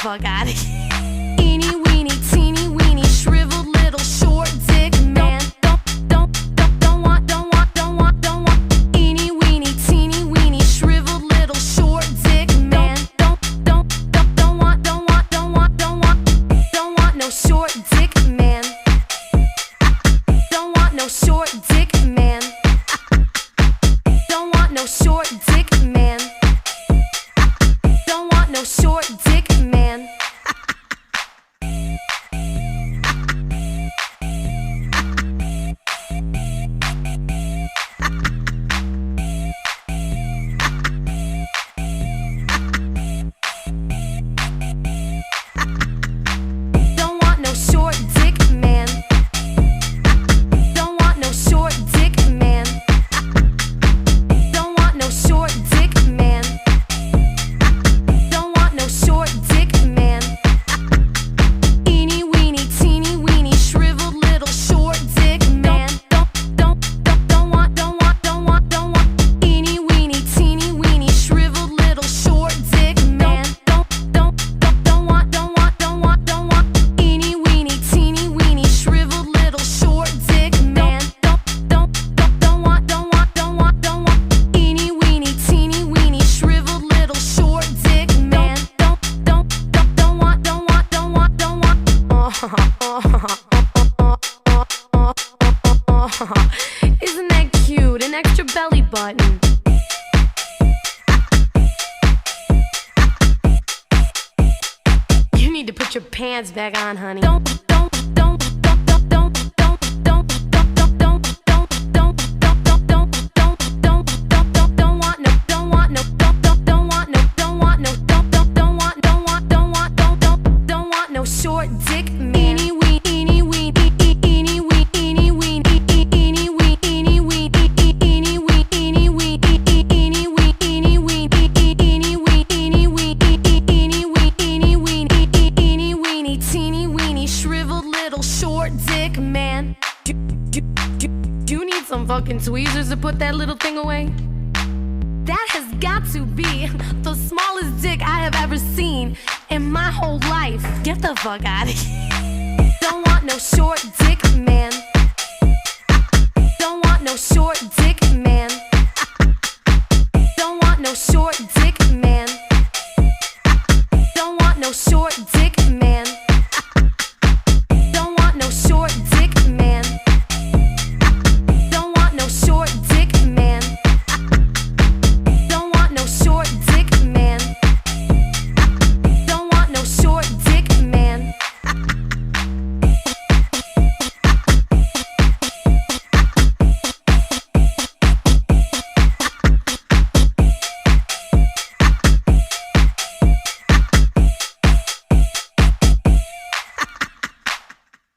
fuck out of here. Eeny weeny, teeny weeny, shriveled little short dick man. Don't want. Eeny weeny, teeny weeny, shriveled little short dick man. Don't want no short dick man. Don't want no short dick man. Don't want no short dick man. Don't want no short dick man. Don't want no short dick man. Don't want no short dick man. Don't want no short dick man. Don't want no short dick man. Eeny weeny, teeny weeny, shriveled little short dick man. Don't want. Eeny weeny, teeny weeny, shriveled little short dick man. Don't want. Eeny weeny, teeny weeny, shriveled little short dick man. Don't want. Eeny weeny, teeny weeny, shriveled little short dick man. Don't want. Isn't that cute? An extra belly button. You need to put your pants back on, honey. Don't want no short dick man. Eeny weeny, eeny weeny, eeny weeny, eeny weeny, eeny weeny, eeny weeny, eeny weeny, eeny weeny, eeny weeny, eeny weeny, eeny weeny, eeny weeny, teeny weeny, shriveled little short dick man. Do you need some fucking tweezers to put that little thing away? That has got to be the smallest dick I have ever seen in my whole life. Get the fuck out of here. Don't want no short dick man. Don't want no short dick man. Don't want no short dick man. Don't want no short dick